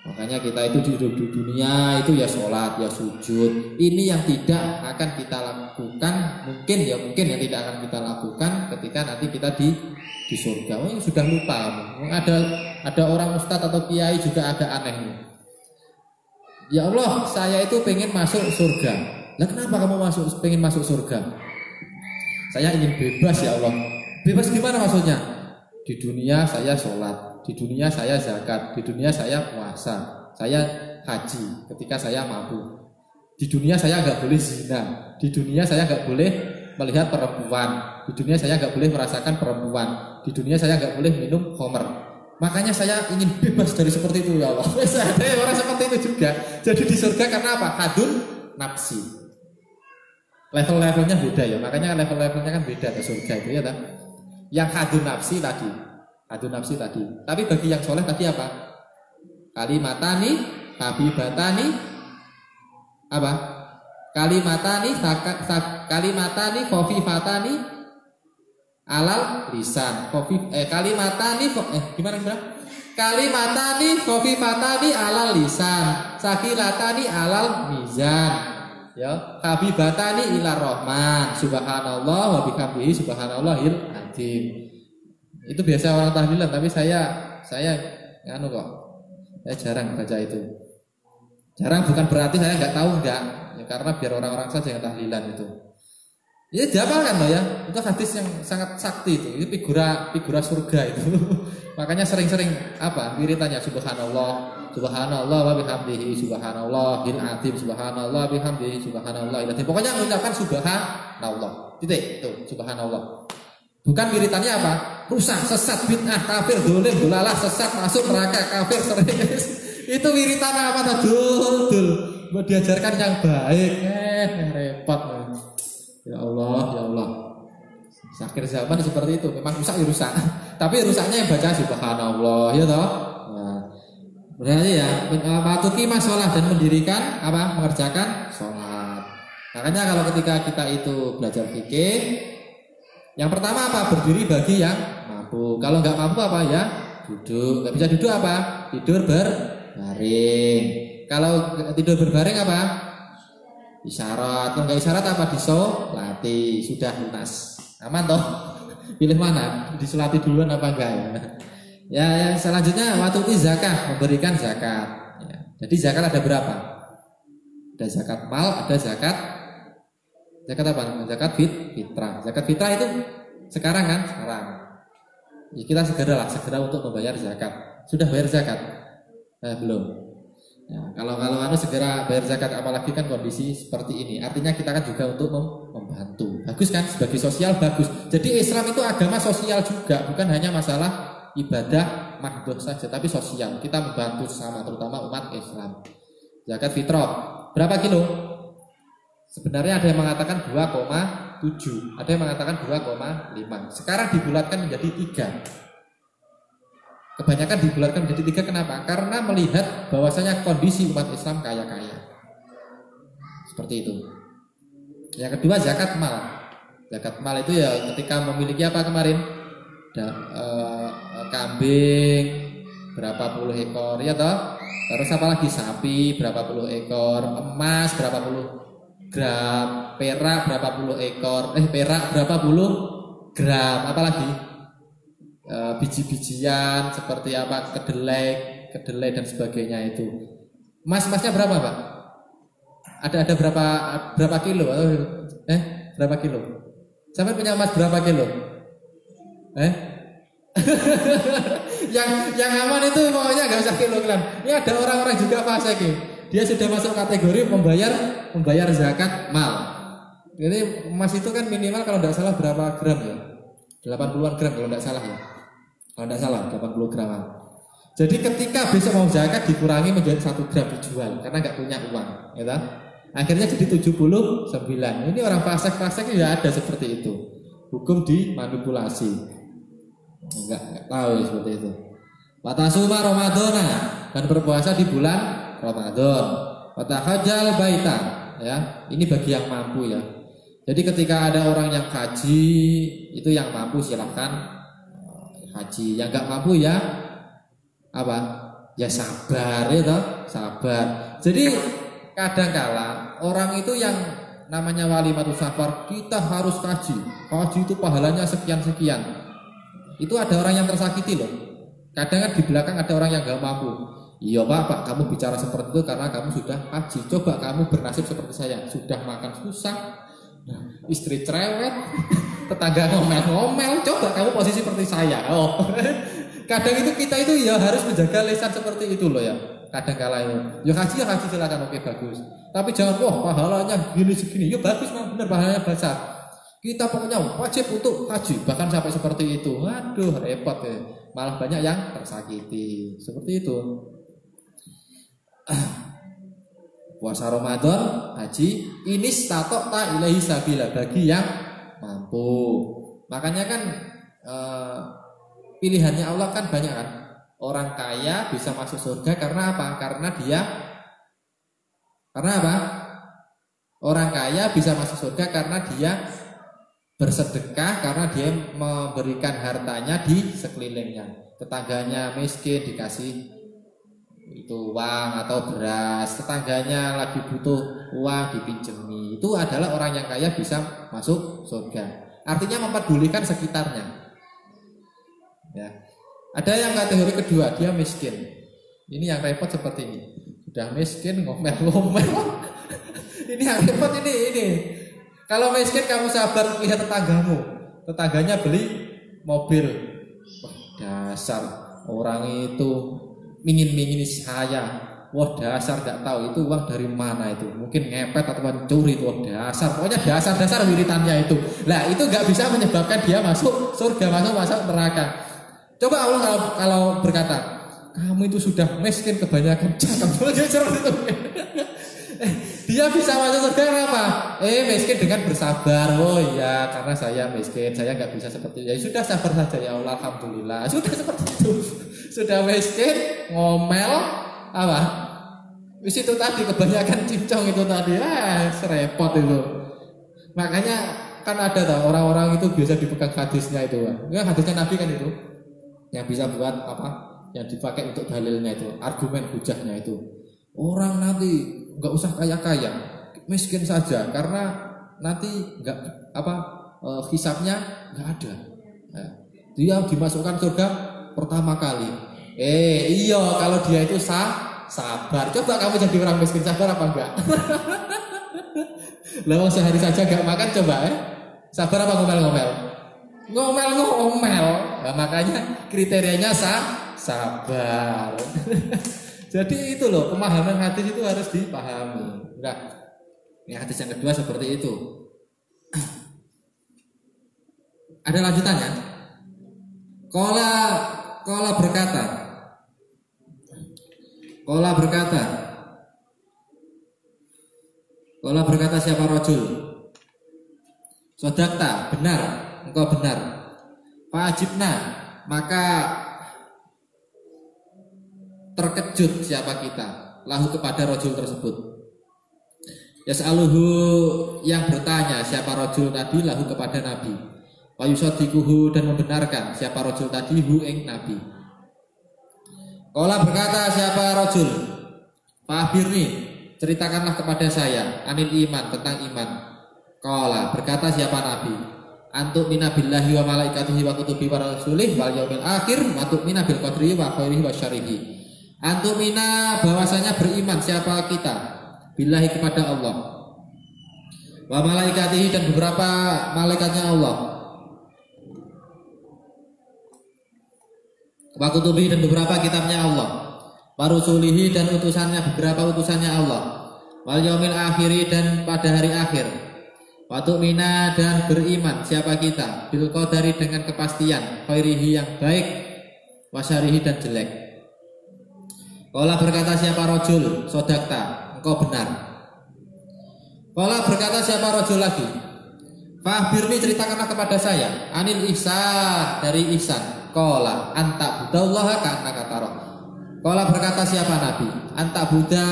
Makanya kita itu hidup di dunia itu ya sholat, ya sujud. Ini yang tidak akan kita lakukan, mungkin yang tidak akan kita lakukan ketika nanti kita di surga. Sudah lupa. Ada orang ustadz atau kiai juga agak aneh. Ya Allah, saya itu pengen masuk surga. Lah kenapa kamu pengen masuk surga? Saya ingin bebas ya Allah. Bebas gimana maksudnya? Di dunia saya sholat, di dunia saya zakat, di dunia saya puasa, saya haji ketika saya mampu. Di dunia saya nggak boleh zina, di dunia saya nggak boleh melihat perempuan, di dunia saya nggak boleh merasakan perempuan, di dunia saya nggak boleh minum khamr. Makanya saya ingin bebas dari seperti itu ya Allah. Ada orang seperti itu juga. Jadi di surga karena apa? Hadun nafsi. Level-levelnya beda ya. Makanya level-levelnya kan beda ke surga itu ya tak? Yang hadun nafsi tadi. Tapi bagi yang soleh tadi apa? Kalimatani, habibatani, apa? Kalimatani, khofifatani, alal lisan. Kalimatani, khofifatani, alal lisan. Sakilatani, alal mizan. Ya, habibatani ilar rahman. Subhanallah wa bihamdihi subhanallahil azim. Itu biasa orang tahlilan, tapi saya kok. Saya jarang baca itu. Jarang bukan berarti saya nggak tahu enggak. Ya, karena biar orang-orang saja yang tahlilan itu. Ya dihafalkan loh ya. Itu hadis yang sangat sakti itu. Itu figura surga itu. Makanya sering-sering wiritannya subhanallah wa bihamdihi subhanallahil azim, subhanallah bihamdihi subhanallahil azim. Pokoknya mengucapkan subhanallah. Titik itu subhanallah. Bukan wiritannya apa? Rusak, sesat, bid'ah, kafir, dolim, dolalah, sesat, masuk neraka, kafir, serius. Itu wiritan apa dul? Mau diajarkan yang baik. Repot. Ya Allah. Akhir zaman seperti itu. Memang rusak. Tapi rusaknya yang baca subhanallah, ya toh? Nah, berarti ya matuqimah sholat dan mendirikan mengerjakan sholat. Makanya kalau ketika kita itu belajar fikih, yang pertama berdiri bagi yang mampu. Kalau nggak mampu ya duduk. Nggak bisa duduk tidur berbaring. Kalau tidur berbaring isyarat. Kalau nggak isyarat disolati. Sudah lunas. Aman toh? Pilih mana? Disolati duluan apa enggak ya? Ya yang selanjutnya waktu zakat, memberikan zakat. Ya. Jadi zakat ada berapa? Ada zakat mal, ada zakat apa? Zakat fitrah. Zakat fitrah itu sekarang kan? Sekarang. Ya kita segera untuk membayar zakat. Sudah bayar zakat? Belum. Ya, kalau segera bayar zakat, apalagi kan kondisi seperti ini. Artinya kita kan juga untuk membantu. Bagus kan? Sebagai sosial bagus. Jadi Islam itu agama sosial juga, bukan hanya masalah ibadah mahdoh saja, tapi sosial. Kita membantu sesama, terutama umat Islam. Zakat fitrah berapa kilo? Sebenarnya ada yang mengatakan 2,7, ada yang mengatakan 2,5. Sekarang dibulatkan menjadi 3. Kebanyakan dibulatkan menjadi 3, kenapa? Karena melihat bahwasanya kondisi umat Islam kaya-kaya. Seperti itu. Yang kedua zakat mal. Zakat mal itu ya ketika memiliki apa kemarin? Kambing berapa puluh ekor ya toh? Terus apalagi sapi berapa puluh ekor, emas berapa puluh gram, perak berapa puluh ekor, perak berapa puluh gram, apalagi biji-bijian seperti apa kedelai dan sebagainya itu. Emasnya berapa Pak? Ada berapa kilo atau berapa kilo? Sampai punya emas berapa kilo? yang aman itu pokoknya nggak usah kilogram. Ini ada orang-orang juga fasik ya. Dia sudah masuk kategori membayar zakat mal. Jadi emas itu kan minimal kalau tidak salah berapa gram ya? 80-an gram kalau tidak salah ya. Kalau tidak salah 80 graman. Jadi ketika besok mau zakat dikurangi menjadi 1 gram dijual karena nggak punya uang, ya kan? Akhirnya jadi 79. Ini orang fasik ya ada seperti itu. Hukum dimanipulasi. Enggak tahu seperti itu. Watasuma Ramadana, dan berpuasa di bulan Ramadan. Watahajjal baita, ya. Ini bagi yang mampu ya. Jadi ketika ada orang yang haji, itu yang mampu silahkan haji. Yang enggak mampu ya apa? Ya sabar ya toh, sabar. Jadi kadangkala orang itu yang namanya walimatus safar, kita harus haji. Haji itu pahalanya sekian-sekian. Itu ada orang yang tersakiti loh. Kadang kan di belakang ada orang yang gak mampu. Iya pak, kamu bicara seperti itu karena kamu sudah haji. Coba kamu bernasib seperti saya, sudah makan susah, istri cerewet, tetangga ngomel-ngomel. Coba kamu posisi seperti saya. Oh, kadang itu kita itu ya harus menjaga lisan seperti itu loh ya. Kadang kala itu, ya haji silakan, oke bagus. Tapi jangan pahalanya gini segini. Ya bagus memang benar pahalanya besar. Kita pokoknya wajib untuk haji, bahkan sampai seperti itu. Waduh, repot ya. Malah banyak yang tersakiti. Seperti itu. Puasa Ramadan, haji, ini statok ta ilahi sabila bagi yang mampu. Makanya kan pilihannya Allah kan banyak kan. Orang kaya bisa masuk surga karena apa? Karena apa? Orang kaya bisa masuk surga karena dia bersedekah, karena dia memberikan hartanya di sekelilingnya. Tetangganya miskin dikasih itu uang atau beras, tetangganya lagi butuh uang dipinjemi. Itu adalah orang yang kaya bisa masuk surga. Artinya mempedulikan sekitarnya. Ya. Ada yang kategori kedua, dia miskin. Ini yang repot seperti ini. Sudah miskin ngomel-ngomel. Ini yang repot ini. Kalau miskin kamu sabar lihat tetangganya beli mobil. Wah, dasar orang itu mingin-mingini saya. Wah, dasar gak tahu itu uang dari mana itu. Mungkin ngepet atau mencuri itu. Wah, dasar. Pokoknya dasar wiritannya itu. Lah, itu gak bisa menyebabkan dia masuk surga, masuk neraka. Coba Allah kalau berkata, kamu itu sudah miskin kebanyakan cakap. Dia bisa masuk surga kenapa? Miskin dengan bersabar. Oh iya, karena saya miskin, saya nggak bisa seperti itu. Ya sudah sabar saja ya Allah, alhamdulillah. Sudah seperti itu. Sudah miskin, ngomel, apa? Wis itu tadi kebanyakan cincong itu tadi. Serepot itu. Makanya kan ada tau orang-orang itu biasa dipegang hadisnya itu. Ya hadisnya Nabi kan itu. Yang bisa buat apa? Yang dipakai untuk dalilnya itu, argumen hujahnya itu. Orang nanti nggak usah kaya-kaya, miskin saja, karena nanti nggak hisabnya nggak ada. Nah, dia dimasukkan surga pertama kali. Iya kalau dia itu sabar. Coba kamu jadi orang miskin sabar apa enggak? Lalu sehari saja nggak makan coba sabar apa ngomel-ngomel? Ngomel. Nah, makanya kriterianya sabar. Jadi itu loh, pemahaman hadis itu harus dipahami. Enggak. Ini hadis yang kedua seperti itu. Ada lanjutannya. Qala berkata siapa rajul? Sodakta, benar, engkau benar. Fa'ajibna, maka terkejut siapa kita lahu kepada rajul tersebut. Yas'aluhu yang bertanya siapa rajul tadi lahu kepada Nabi. Wa yusaddiquhu dan membenarkan siapa rajul tadi hu ing Nabi. Qala berkata siapa rajul, "Fa'birni, ceritakanlah kepada saya anil iman tentang iman." Qala berkata siapa Nabi, "Antuk mina billahi wa malaikatihi wa kutubi wa rasulih wal yaumil akhir wa tu'mina bil qadri wa khairihi wa syarrihi." Antuk mina bahwasanya beriman siapa kita billahi kepada Allah, wa malaikatihi dan beberapa malaikatnya Allah, wa kutubihi dan beberapa kitabnya Allah, wa rusulihi dan utusannya beberapa utusannya Allah, wal yaumil akhiri dan pada hari akhir, wa tu'mina dan beriman siapa kita bil qadari dengan kepastian khairihi yang baik, wa syarrihi dan jelek. Qala berkata siapa rajul, sodakta engkau benar. Qala berkata siapa rajul lagi, "Fa'birni ceritakanlah kepada saya anil ihsan dari ihsan." Qala anta budallaha ka'annaka tara. Qala berkata siapa Nabi, "Anta buddha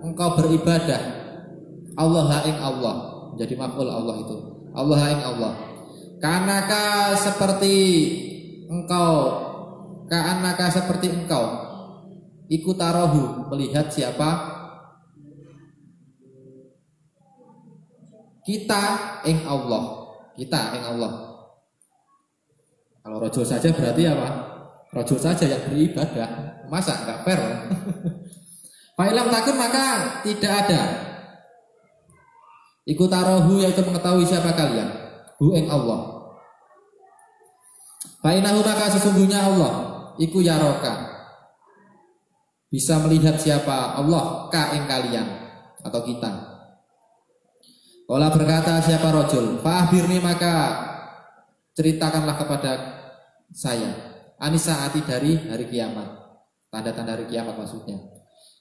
engkau beribadah Allah ing Allah." Jadi maf'ul Allah itu. Allah ing Allah. Ka'annaka seperti engkau, ka'annaka seperti engkau. Iku tarohu melihat siapa kita ing Allah, kita ing Allah. Kalau rajul saja berarti apa? Rajul saja yang beribadah, masa enggak fair? Fa'ilam takun maka tidak ada. Iku tarohu yaitu mengetahui siapa kalian, hu ing Allah. Fa'inahu maka sesungguhnya Allah, iku yaroka bisa melihat siapa Allah ka ing kalian atau kita. Qala berkata siapa rajul, "Fa'birni maka ceritakanlah kepada saya anisaati dari hari kiamat." Tanda-tanda hari kiamat maksudnya.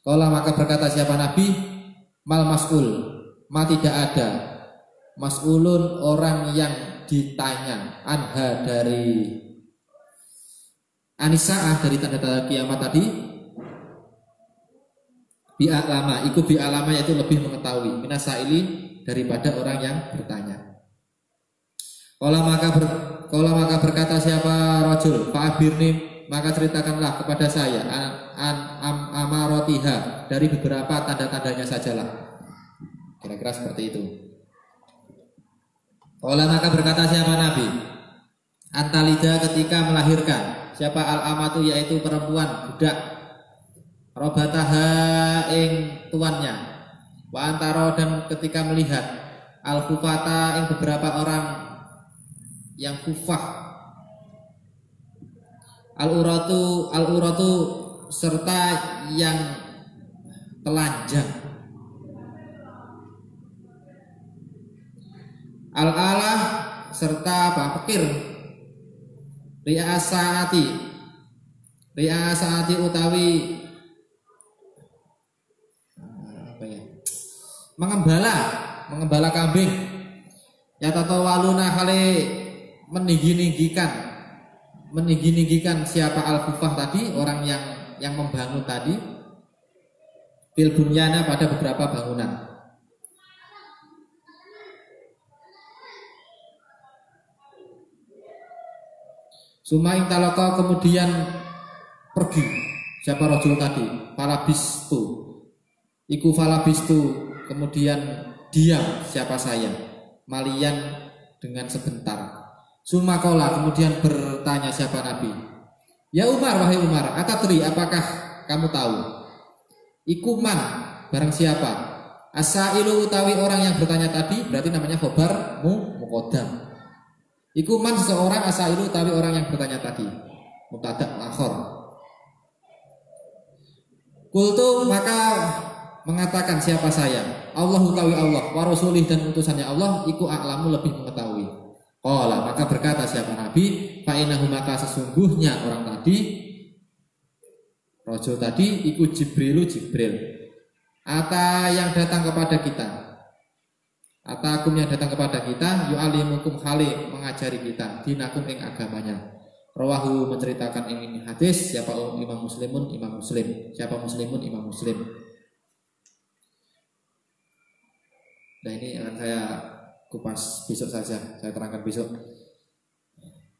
Qala maka berkata siapa Nabi, "Mal mas'ul, ma tidak ada mas'ulun orang yang ditanya anha dari anisaah dari tanda-tanda kiamat tadi. Bi'alama, iku bi'alama yaitu lebih mengetahui minasaili daripada orang yang bertanya." Qala maka berkata siapa rajul, "Fa'birni maka ceritakanlah kepada saya amaratiha dari beberapa tanda-tandanya sajalah." Kira-kira seperti itu. Qala maka berkata siapa Nabi, "Antalida ketika melahirkan." Siapa al-amatu yaitu perempuan budak, robataha ing tuannya, wa antaro dan ketika melihat al-kufata ing beberapa orang yang kufah, al-uratu serta yang telanjang, al-alah serta apa pekir, ri'asaati utawi mengembala kambing, ya tatawaluna kali meninggi-ninggikan siapa al-kufah tadi, orang yang membangun tadi, fil bunyana pada beberapa bangunan. Sumaing talaka kemudian pergi siapa rajul tadi, falabistu, iku falabistu kemudian diam siapa saya, malian dengan sebentar. Sumakola kemudian bertanya siapa Nabi, "Ya Umar, wahai Umar, atatri apakah kamu tahu? Iku man barang siapa? Asailu utawi orang yang bertanya tadi." Berarti namanya khobar muqaddam. Iku man seseorang, asailu utawi orang yang bertanya tadi, mubtada akhir. Kultu maka mengatakan siapa saya, Allah utawi Allah, wa rasulih dan utusannya Allah, iku a'lamu lebih mengetahui. Qala maka berkata siapa Nabi, fa innahu maka sesungguhnya orang tadi, rajul tadi, iku Jibril ata yang datang kepada kita, atakum yang datang kepada kita, yu'alimukum khali mengajari kita, dinakum ing agamanya. Rawahu menceritakan ini hadis siapa Imam Muslim, siapa Muslimun Imam Muslim. Nah ini akan saya kupas besok saja, saya terangkan besok.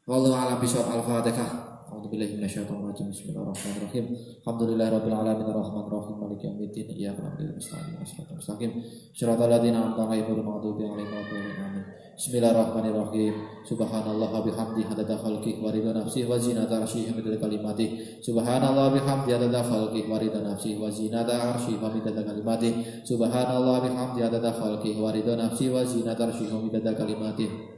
Wallahu a'lam bishawab. Al-Fatihah. A'udzubillahi minasyaitonir rajim. Bismillahirrahmanirrahim. Alhamdulillahirabbil alamin arrahmanir rahim maliki yaumiddin. Iyyaka na'budu wa iyyaka nasta'in. Shiratal ladzina an'amta 'alaihim ghairil maghdubi 'alaihim waladdallin. Amin. Bismillahirrahmanirrahim. Subhanallah wa bihamdihi adada khalqihi wa ridha nafsihi wa zinata 'arsyihi wa midada kalimatihi. Subhanallah wa bihamdihi adada khalqihi wa ridha nafsihi wa zinata 'arsyihi wa midada kalimatihi. Subhanallah wa bihamdihi adada khalqihi wa ridha nafsihi wa zinata 'arsyihi wa midada kalimatihi.